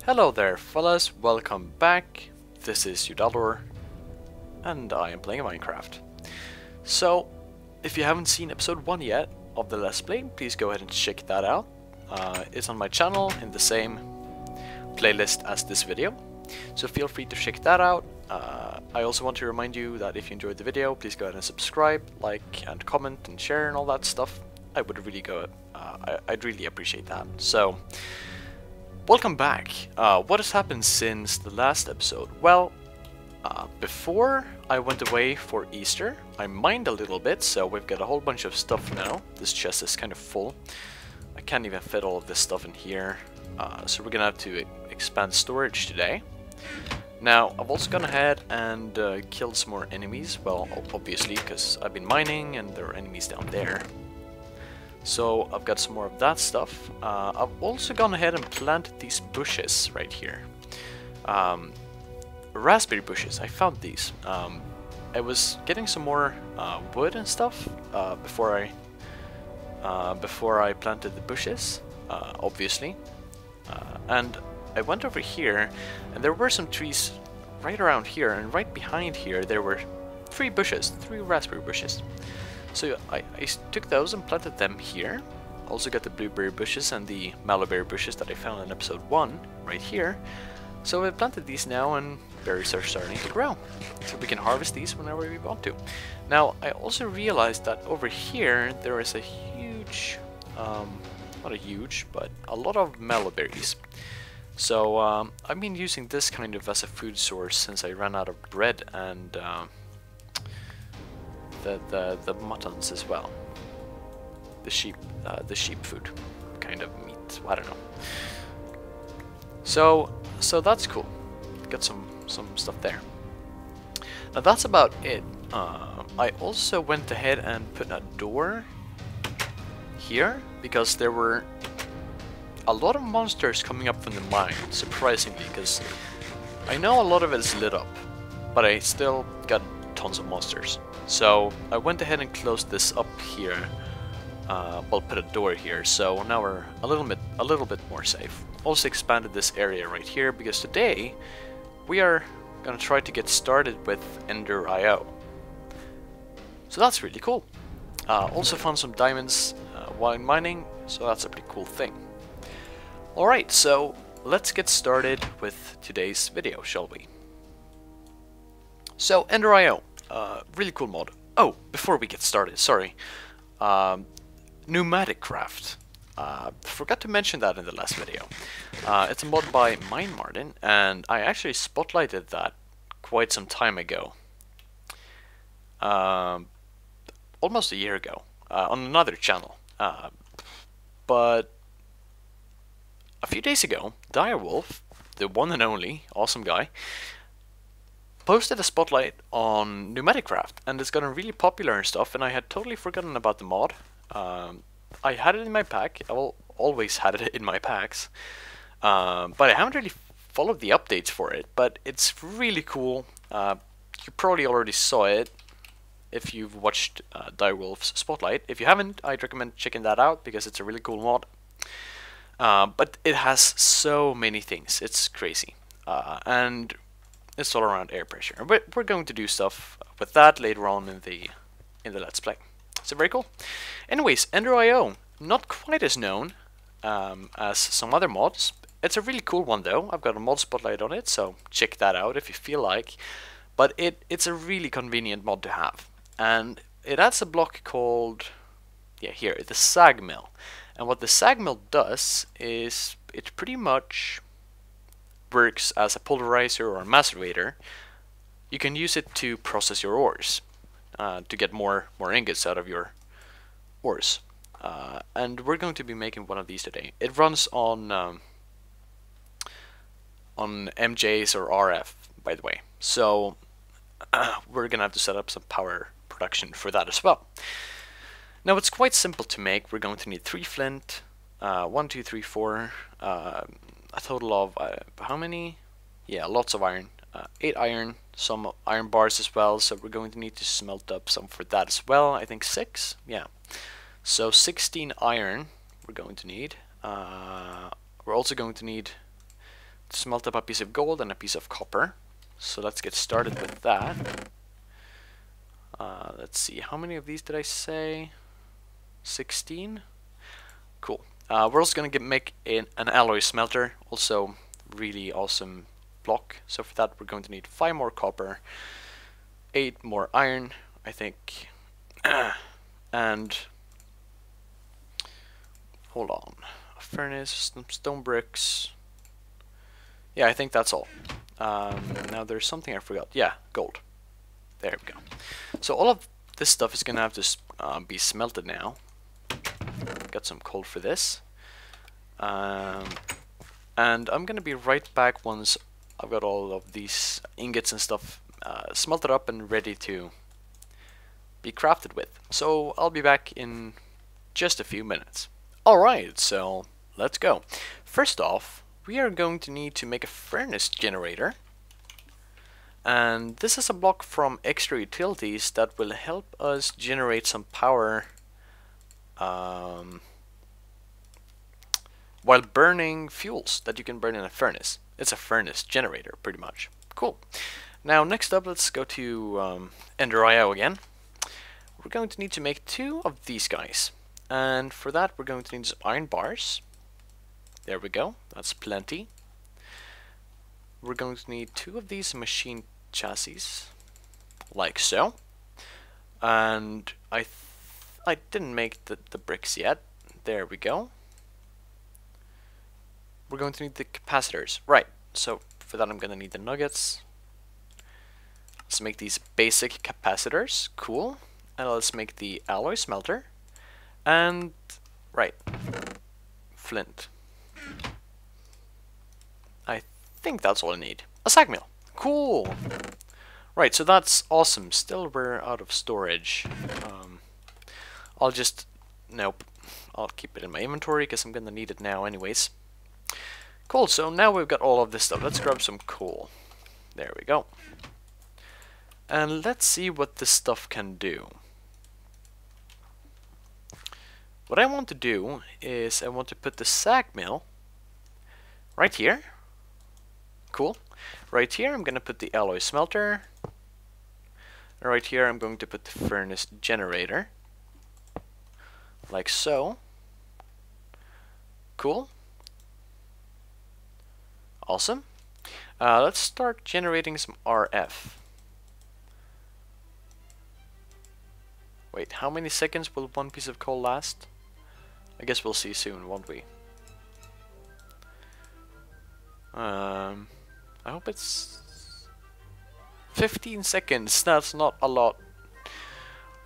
Hello there fellas, welcome back. This is Udalor and I am playing Minecraft. So, if you haven't seen episode 1 yet of the Let's Play, please go ahead and check that out. It's on my channel in the same playlist as this video, so feel free to check that out. I also want to remind you that if you enjoyed the video, please go ahead and subscribe, like and comment and share and all that stuff. I'd really appreciate that. So, welcome back. What has happened since the last episode? Well, before I went away for Easter, I mined a little bit, so we've got a whole bunch of stuff now. This chest is kind of full. I can't even fit all of this stuff in here, so we're gonna have to expand storage today. Now, I've also gone ahead and killed some more enemies, well, obviously, because I've been mining and there are enemies down there. So I've got some more of that stuff. I've also gone ahead and planted these bushes right here. Raspberry bushes, I found these. I was getting some more wood and stuff before I planted the bushes, obviously. And I went over here, and there were some trees right around here, and right behind here there were three raspberry bushes. So I took those and planted them here. Also got the blueberry bushes and the mallowberry bushes that I found in episode 1 right here. So I've planted these now and berries are starting to grow. So we can harvest these whenever we want to. Now I also realized that over here there is a huge, not a huge, but a lot of mallowberries. So I've been using this kind of as a food source since I ran out of bread and the muttons as well. The sheep food kind of meat. I don't know. So that's cool. Got some stuff there. Now that's about it. I also went ahead and put a door here because there were a lot of monsters coming up from the mine, surprisingly, because I know a lot of it is lit up, but I still got tons of monsters. So I went ahead and closed this up here. Well, put a door here, so now we're a little bit more safe. Also expanded this area right here because today we are gonna try to get started with Ender IO. So that's really cool. Also found some diamonds while mining, so that's a pretty cool thing. Alright, so let's get started with today's video, shall we? So, Ender IO, really cool mod. Oh, before we get started, sorry. Pneumatic Craft. Forgot to mention that in the last video. It's a mod by MineMartin, and I actually spotlighted that quite some time ago. Almost a year ago, on another channel. But a few days ago, Direwolf, the one and only awesome guy, posted a spotlight on Pneumatic Craft, and it's gotten really popular and stuff, and I had totally forgotten about the mod. I had it in my pack. I always had it in my packs, but I haven't really followed the updates for it, but it's really cool. You probably already saw it if you've watched Direwolf's spotlight. If you haven't, I'd recommend checking that out because it's a really cool mod. But it has so many things. It's crazy. And it's all around air pressure. But we're going to do stuff with that later on in the Let's Play. So very cool. Anyways, Ender IO, not quite as known as some other mods. It's a really cool one though. I've got a mod spotlight on it, so check that out if you feel like. But it's a really convenient mod to have. And it adds a block called, yeah, here, the sag mill. And what the sag mill does is it pretty much works as a pulverizer or a macerator. You can use it to process your ores, to get more ingots out of your ores. And we're going to be making one of these today. It runs on MJs or RF, by the way. So we're gonna have to set up some power production for that as well. Now it's quite simple to make. We're going to need 3 flint, 1, 2, 3, 4, a total of how many? Yeah, lots of iron. 8 iron, some iron bars as well. So we're going to need to smelt up some for that as well. I think 6. Yeah. So 16 iron we're going to need. We're also going to need smelt up a piece of gold and a piece of copper. So let's get started with that. Let's see, how many of these did I say? 16? Cool. We're also going to make an alloy smelter, also really awesome block. So for that we're going to need 5 more copper, 8 more iron, I think, and hold on, a furnace, some stone bricks. Yeah, I think that's all. Now there's something I forgot. Yeah, gold. There we go. So all of this stuff is gonna have to be smelted now. Got some coal for this. And I'm gonna be right back once I've got all of these ingots and stuff smelted up and ready to be crafted with. So I'll be back in just a few minutes. Alright, so let's go. First off, we are going to need to make a furnace generator. And this is a block from Extra Utilities that will help us generate some power while burning fuels that you can burn in a furnace. It's a furnace generator, pretty much. Cool. Now, next up, let's go to Ender.io again. We're going to need to make 2 of these guys. And for that, we're going to need some iron bars. There we go. That's plenty. We're going to need 2 of these machine chassis, like so. And I didn't make the bricks yet. There we go. We're going to need the capacitors. Right. So for that, I'm going to need the nuggets. Let's make these basic capacitors. Cool. And let's make the alloy smelter. And right, flint. I think that's all I need. A sag mill. Cool. Right, so that's awesome. Still, we're out of storage. Nope. I'll keep it in my inventory because I'm gonna need it now anyways. Cool, so now we've got all of this stuff. Let's grab some coal. There we go. And let's see what this stuff can do. What I want to do is I want to put the sag mill right here. Cool. Right here I'm going to put the alloy smelter. And right here I'm going to put the furnace generator. Like so. Cool. Awesome. Let's start generating some RF. Wait, how many seconds will one piece of coal last? I guess we'll see soon, won't we? I hope it's 15 seconds. That's not a lot.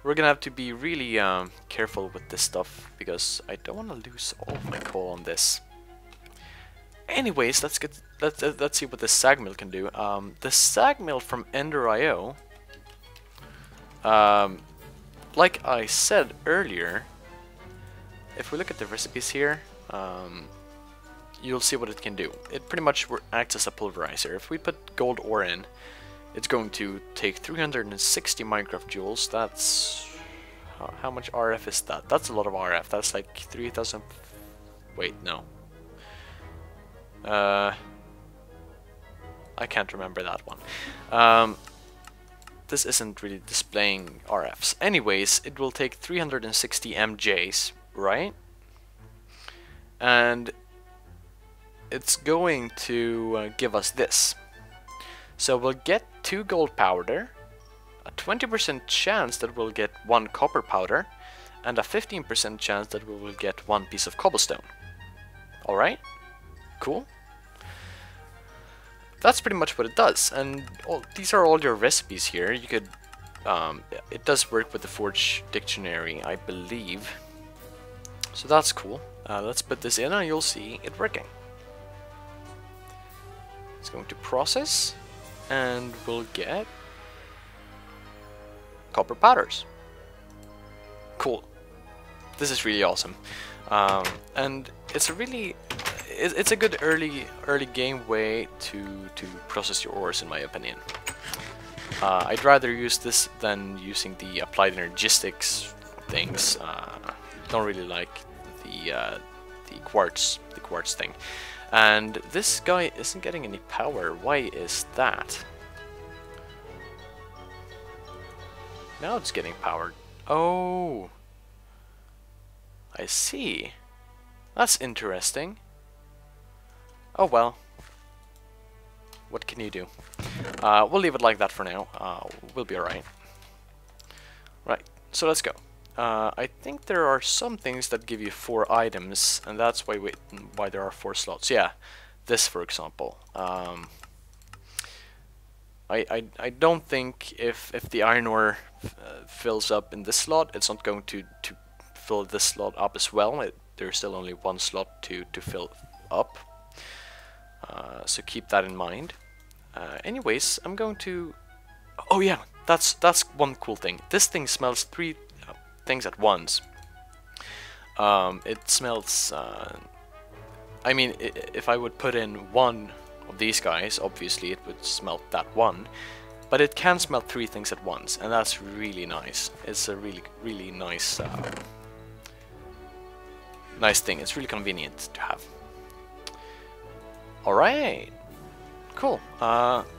We're gonna have to be really careful with this stuff because I don't want to lose all of my coal on this. Anyways, let's see what the sag mill can do. The sag mill from Ender.io, like I said earlier, if we look at the recipes here, you'll see what it can do. It pretty much acts as a pulverizer. If we put gold ore in, it's going to take 360 Minecraft joules. That's... how much RF is that? That's a lot of RF. That's like 3,000... Wait, no. I can't remember that one. This isn't really displaying RFs. Anyways, it will take 360 MJs, right? And it's going to give us this. So we'll get 2 gold powder, a 20% chance that we'll get 1 copper powder, and a 15% chance that we will get 1 piece of cobblestone. Alright? Cool. That's pretty much what it does, and these are all your recipes here. You could, it does work with the Forge Dictionary, I believe. So that's cool. Let's put this in and you'll see it working. It's going to process, and we'll get copper powders. Cool. This is really awesome, and it's a really it's a good early game way to process your ores, in my opinion. I'd rather use this than using the applied energistics things. Don't really like the quartz thing. And this guy isn't getting any power. Why is that? Now it's getting powered. Oh, I see. That's interesting. Oh well. What can you do? We'll leave it like that for now. We'll be alright. Right, so let's go. I think there are some things that give you 4 items, and that's why there are 4 slots. Yeah, this for example. I don't think if the iron ore fills up in this slot, it's not going to fill this slot up as well. There's still only 1 slot to fill up. So keep that in mind. Anyways, I'm going to... Oh yeah, that's one cool thing. This thing smells 3 things at once. It smells... I mean, if I would put in 1 of these guys, obviously it would smell that one. But it can smell 3 things at once, and that's really nice. It's a really nice... nice thing. It's really convenient to have. Alright, cool.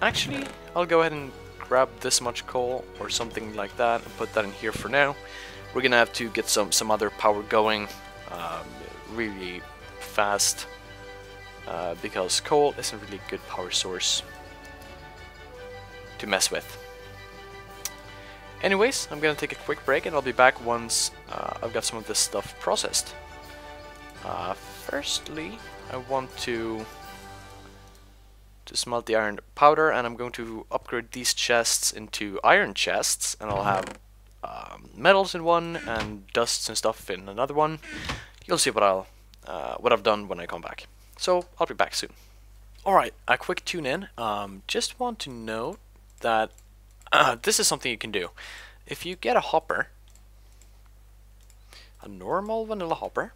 Actually, I'll go ahead and grab this much coal or something like that and put that in here for now. We're gonna have to get some other power going really fast because coal isn't really a good power source to mess with. Anyways, I'm gonna take a quick break and I'll be back once I've got some of this stuff processed. Firstly, I want to smelt the iron powder, and I'm going to upgrade these chests into iron chests, and I'll have metals in one and dusts and stuff in another one. You'll see what I've done when I come back. So I'll be back soon. Alright, a quick tune in. Just want to note that this is something you can do. If you get a hopper, a normal vanilla hopper,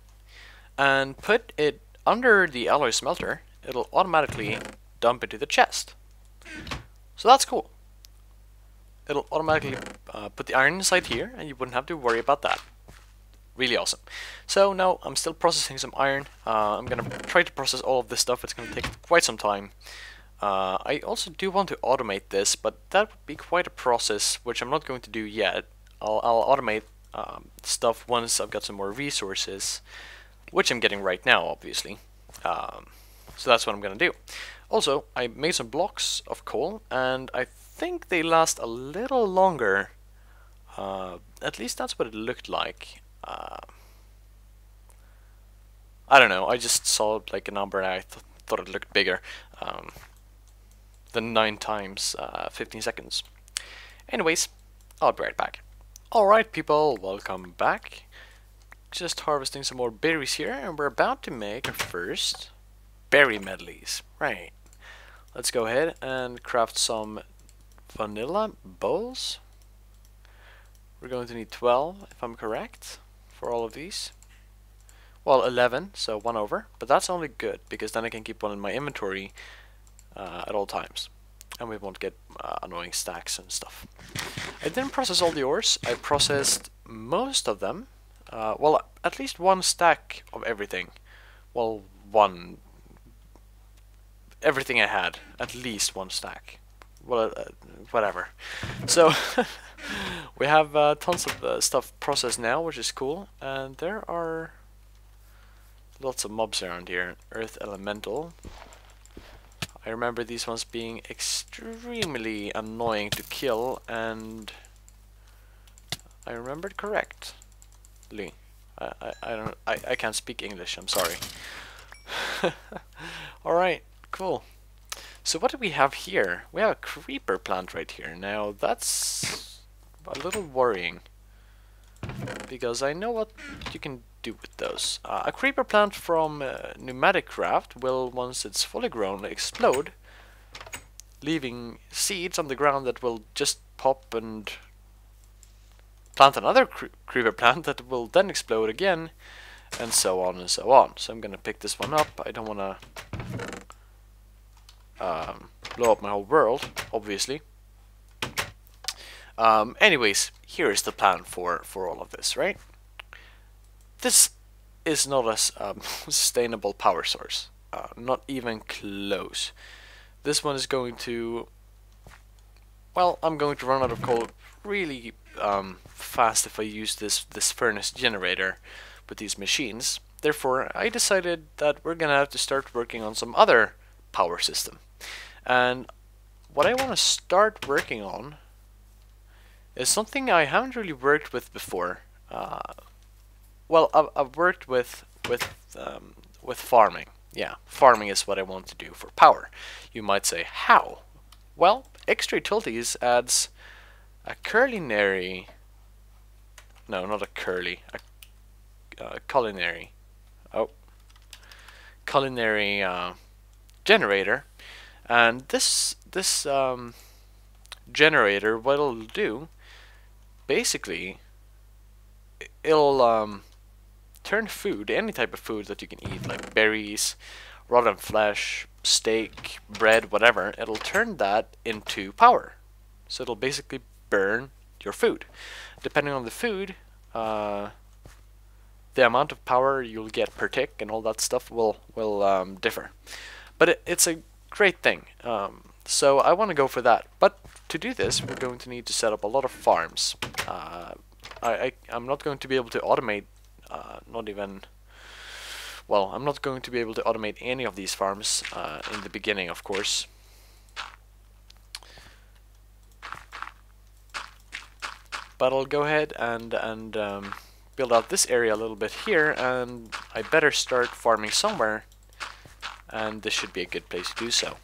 and put it under the alloy smelter, it'll automatically dump into the chest. So that's cool. It'll automatically put the iron inside here, and you wouldn't have to worry about that. Really awesome. So now I'm still processing some iron. I'm gonna try to process all of this stuff. It's gonna take quite some time. I also do want to automate this, but that would be quite a process, which I'm not going to do yet. I'll automate stuff once I've got some more resources, which I'm getting right now, obviously. So that's what I'm gonna do. Also, I made some blocks of coal, and I think they last a little longer. At least that's what it looked like. I don't know, I just saw like a number and I thought it looked bigger than 9 times 15 seconds. Anyways, I'll be right back. Alright people, welcome back. Just harvesting some more berries here, and we're about to make our first berry medleys. Right. Let's go ahead and craft some vanilla bowls. We're going to need 12, if I'm correct, for all of these. Well, 11, so 1 over, but that's only good, because then I can keep one in my inventory at all times. And we won't get annoying stacks and stuff. I didn't process all the ores. I processed most of them. Well, at least 1 stack of everything. Well, everything I had, at least 1 stack. Well, whatever. So, we have tons of stuff processed now, which is cool. And there are lots of mobs around here. Earth Elemental. I remember these ones being extremely annoying to kill, and I remembered correctly. I can't speak English, I'm sorry. Alright, cool. So what do we have here? We have a creeper plant right here. Now that's a little worrying, because I know what you can do with those. A creeper plant from Pneumatic Craft will, once it's fully grown, explode, leaving seeds on the ground that will just pop and plant another creeper plant that will then explode again, and so on and so on. So I'm gonna pick this one up. I don't wanna blow up my whole world, obviously. Anyways, here is the plan for all of this, right? This is not a sustainable power source. Not even close. This one is going to... Well, I'm going to run out of coal really fast if I use this furnace generator with these machines. Therefore, I decided that we're gonna have to start working on some other power system. And what I want to start working on is something I haven't really worked with before. Well, I've worked with farming. Yeah, farming is what I want to do for power. You might say, how? Well, X-Ray Tilties adds a culinary... No, not a curly. A culinary... Oh. Culinary generator. And this generator, what it'll do, basically, it'll turn food, any type of food that you can eat, like berries, rotten flesh, steak, bread, whatever, it'll turn that into power. So it'll basically burn your food. Depending on the food, the amount of power you'll get per tick and all that stuff will differ. But it's a great thing. So I want to go for that. But to do this, we're going to need to set up a lot of farms. I'm not going to be able to automate, I'm not going to be able to automate any of these farms in the beginning, of course. But I'll go ahead and build out this area a little bit here, and I better start farming somewhere, and this should be a good place to do so.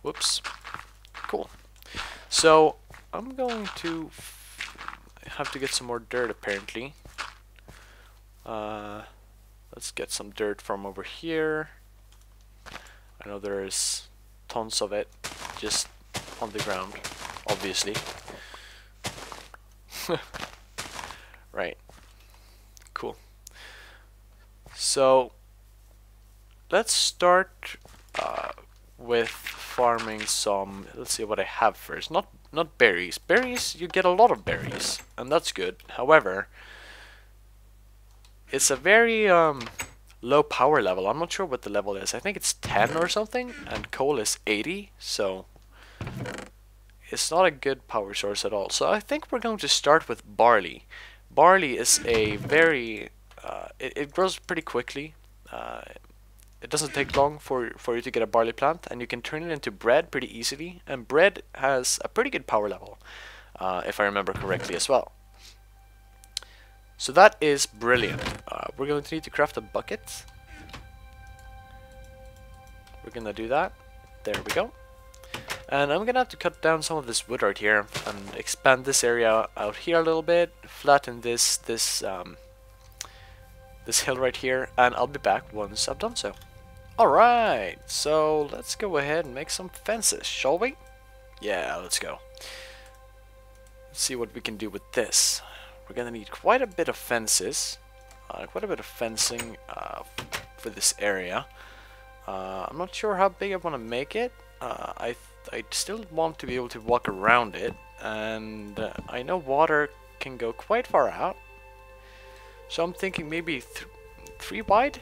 Whoops. Cool. So I'm going to have to get some more dirt apparently. Let's get some dirt from over here. I know there's tons of it just on the ground, obviously. Right. Cool. So let's start with farming some. Let's see what I have first. Not berries. Berries, you get a lot of berries, and that's good. However, it's a very low power level. I'm not sure what the level is. I think it's 10 or something, and coal is 80, so it's not a good power source at all. So I think we're going to start with barley. Barley is a very... it grows pretty quickly. It doesn't take long for you to get a barley plant, and you can turn it into bread pretty easily. And bread has a pretty good power level, if I remember correctly as well. So that is brilliant. We're going to need to craft a bucket. We're gonna do that. There we go. And I'm gonna have to cut down some of this wood right here and expand this area out here a little bit, flatten this hill right here, and I'll be back once I've done so. Alright, so let's go ahead and make some fences, shall we? Yeah, let's go. Let's see what we can do with this. We're gonna need quite a bit of fences, quite a bit of fencing for this area. I'm not sure how big I want to make it. I still want to be able to walk around it, and I know water can go quite far out. So I'm thinking maybe 3 wide,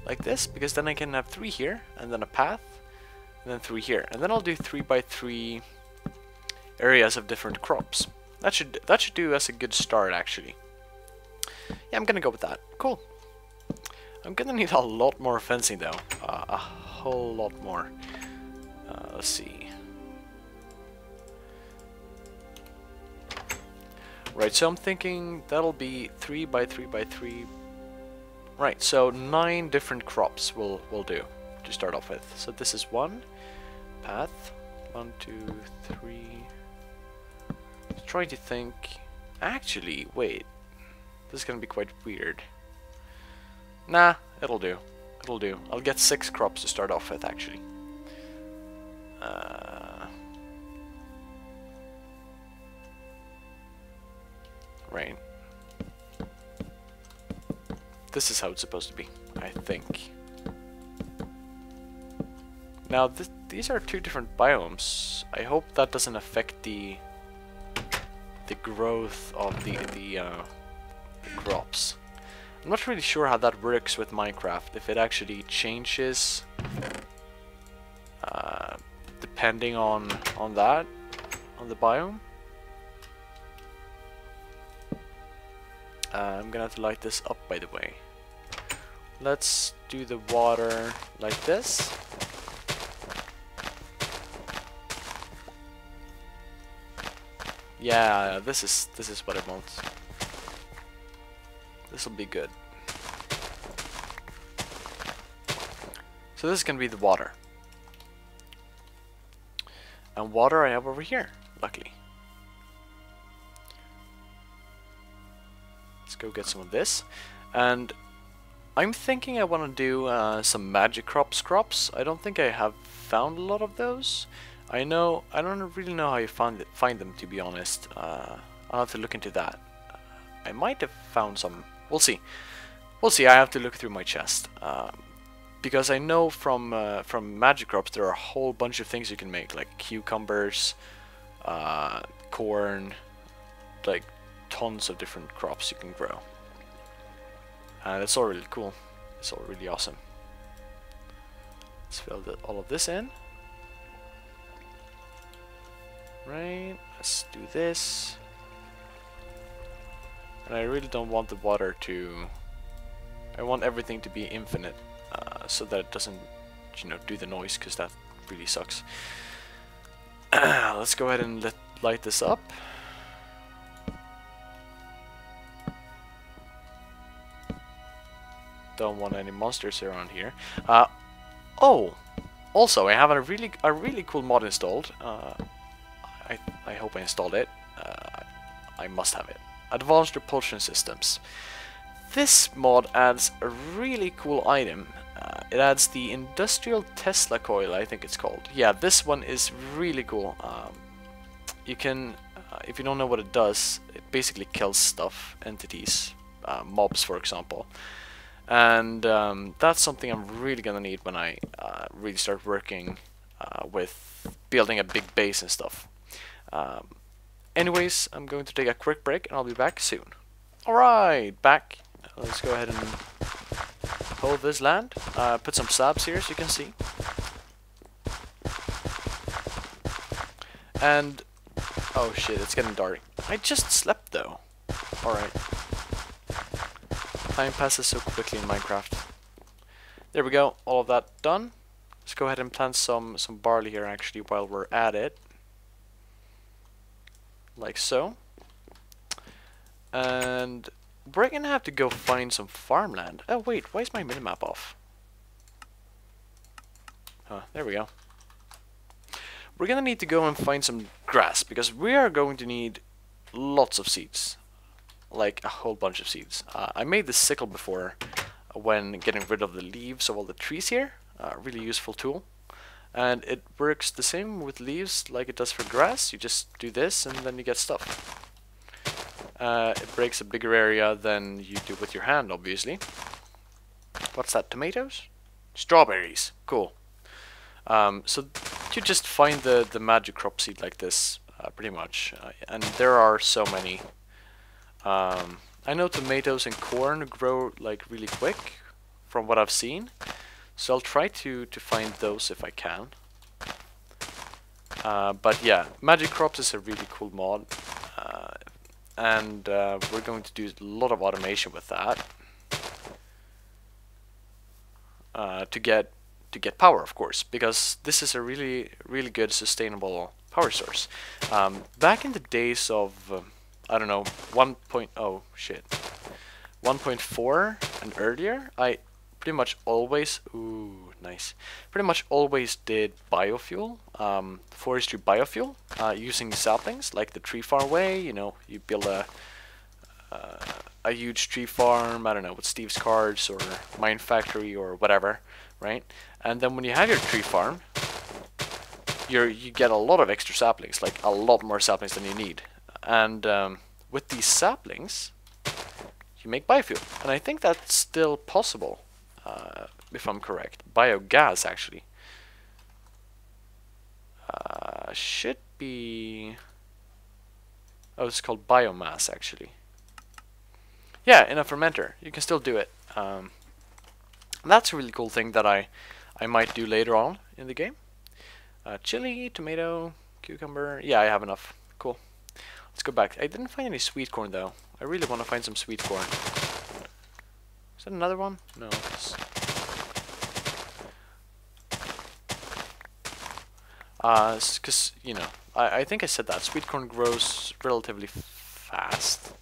like this, because then I can have 3 here, and then a path, and then 3 here, and then I'll do 3 by 3 areas of different crops. That should do as a good start, actually. Yeah, I'm gonna go with that. Cool. I'm gonna need a lot more fencing though, a whole lot more. Let's see. Right, so I'm thinking that'll be 3 by 3 by 3. Right, so 9 different crops will do to start off with. So this is 1 path. 1, 2, 3. Trying to think. Actually, wait. This is gonna be quite weird. Nah, it'll do. It'll do. I'll get 6 crops to start off with, actually. Right. This is how it's supposed to be, I think. Now, these are 2 different biomes. I hope that doesn't affect the growth of the crops. I'm not really sure how that works with Minecraft, if it actually changes depending on that, on the biome. I'm gonna have to light this up, by the way. Let's do the water like this. Yeah, this is what I want. This will be good. So this is gonna be the water. And water I have over here, luckily. Let's go get some of this. And I'm thinking I want to do some magic crops. I don't think I have found a lot of those. I don't really know how you find them, to be honest. I'll have to look into that. I might have found some. We'll see. We'll see. I have to look through my chest. Because I know from magic crops there are a whole bunch of things you can make, like cucumbers, corn, like tons of different crops you can grow. And it's all really cool. It's all really awesome. Let's fill all of this in. Right, let's do this. And I really don't want the water to... I want everything to be infinite. So that it doesn't, you know, do the noise, because that really sucks. Let's go ahead and light this up. Don't want any monsters around here. Oh, also I have a really cool mod installed. I hope I installed it. I must have it. Advanced Repulsion Systems. This mod adds a really cool item. It adds the Industrial Tesla Coil, I think it's called. Yeah, this one is really cool. You can, if you don't know what it does, it basically kills stuff, entities, mobs for example. And that's something I'm really gonna need when I really start working with building a big base and stuff. Anyways, I'm going to take a quick break and I'll be back soon. Alright, back. Let's go ahead and hoe this land. Put some slabs here so you can see. And... oh shit, it's getting dark. I just slept though. Alright. Time passes so quickly in Minecraft. There we go, all of that done. Let's go ahead and plant some barley here actually while we're at it. Like so. And we're gonna have to go find some farmland. Oh wait, why is my minimap off? Huh, there we go. We're gonna need to go and find some grass, because we are going to need lots of seeds. Like a whole bunch of seeds. I made this sickle before when getting rid of the leaves of all the trees here. Really useful tool. And it works the same with leaves like it does for grass. You just do this and then you get stuff. It breaks a bigger area than you do with your hand, obviously. What's that, tomatoes? Strawberries, cool. So you just find the magic crop seed like this, pretty much. And there are so many. I know tomatoes and corn grow like really quick from what I've seen, so I'll try to find those if I can. But yeah, Magic Crops is a really cool mod, and we're going to do a lot of automation with that to get power, of course, because this is a really good sustainable power source. Back in the days of I don't know, 1.4 and earlier, I pretty much always, pretty much always did biofuel, forestry biofuel, using saplings, like the tree farm way. You know, you build a huge tree farm, I don't know, with Steve's Cards or Mine Factory or whatever, right? And then when you have your tree farm, you get a lot of extra saplings, like a lot more saplings than you need. And with these saplings, you make biofuel. And I think that's still possible, if I'm correct. Biogas, actually. Should be... oh, it's called biomass, actually. Yeah, in a fermenter. You can still do it. That's a really cool thing that I might do later on in the game. Chili, tomato, cucumber. Yeah, I have enough. Cool. Let's go back. I didn't find any sweet corn though. I really want to find some sweet corn. Is that another one? No. Because, you know, I think I said that. Sweet corn grows relatively fast.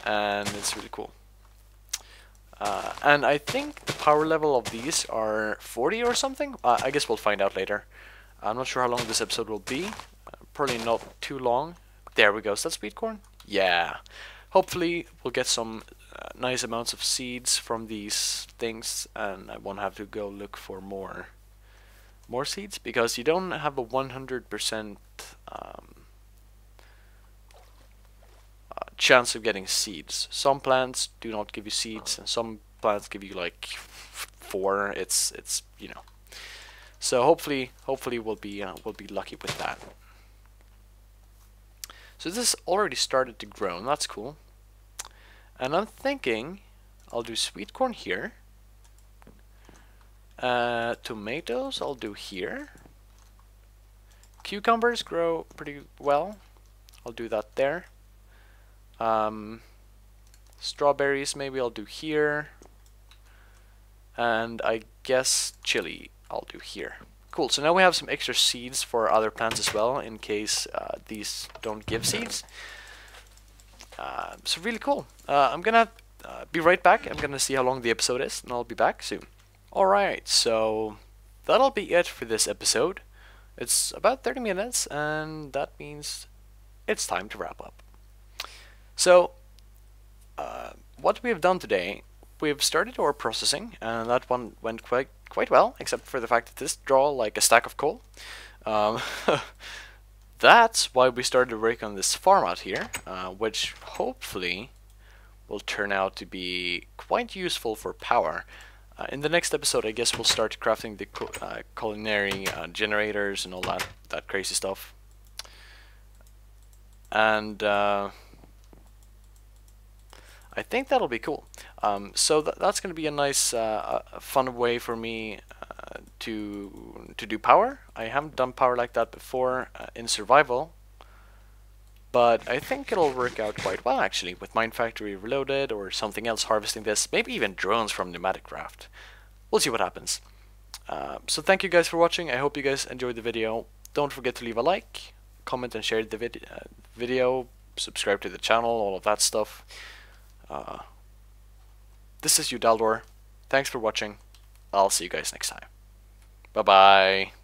And it's really cool. And I think the power level of these are 40 or something. I guess we'll find out later. I'm not sure how long this episode will be. Probably not too long. There we go. Is that sweet corn? Yeah. Hopefully we'll get some nice amounts of seeds from these things, and I won't have to go look for more seeds, because you don't have a 100% chance of getting seeds. Some plants do not give you seeds, and some plants give you like 4. It's you know. So hopefully we'll be lucky with that. So this already started to grow, and that's cool. And I'm thinking I'll do sweet corn here. Tomatoes I'll do here. Cucumbers grow pretty well. I'll do that there. Strawberries maybe I'll do here. And I guess chili I'll do here. Cool, so now we have some extra seeds for other plants as well, in case these don't give seeds. So really cool. I'm gonna be right back. I'm gonna see how long the episode is, and I'll be back soon. Alright, so that'll be it for this episode. It's about 30 minutes, and that means it's time to wrap up. So, what we have done today, we've started ore processing, and that one went quite well, except for the fact that this draw like a stack of coal. That's why we started working on this farm out here, which hopefully will turn out to be quite useful for power. In the next episode, I guess we'll start crafting the culinary generators and all that crazy stuff. And I think that'll be cool. So that's going to be a nice, fun way for me to do power. I haven't done power like that before in survival, but I think it'll work out quite well actually, with Mine Factory Reloaded or something else harvesting this, maybe even drones from Pneumatic Craft. We'll see what happens. So thank you guys for watching. I hope you guys enjoyed the video. Don't forget to leave a like, comment and share the video, subscribe to the channel, all of that stuff. This is Udaldor. Thanks for watching. I'll see you guys next time. Bye bye.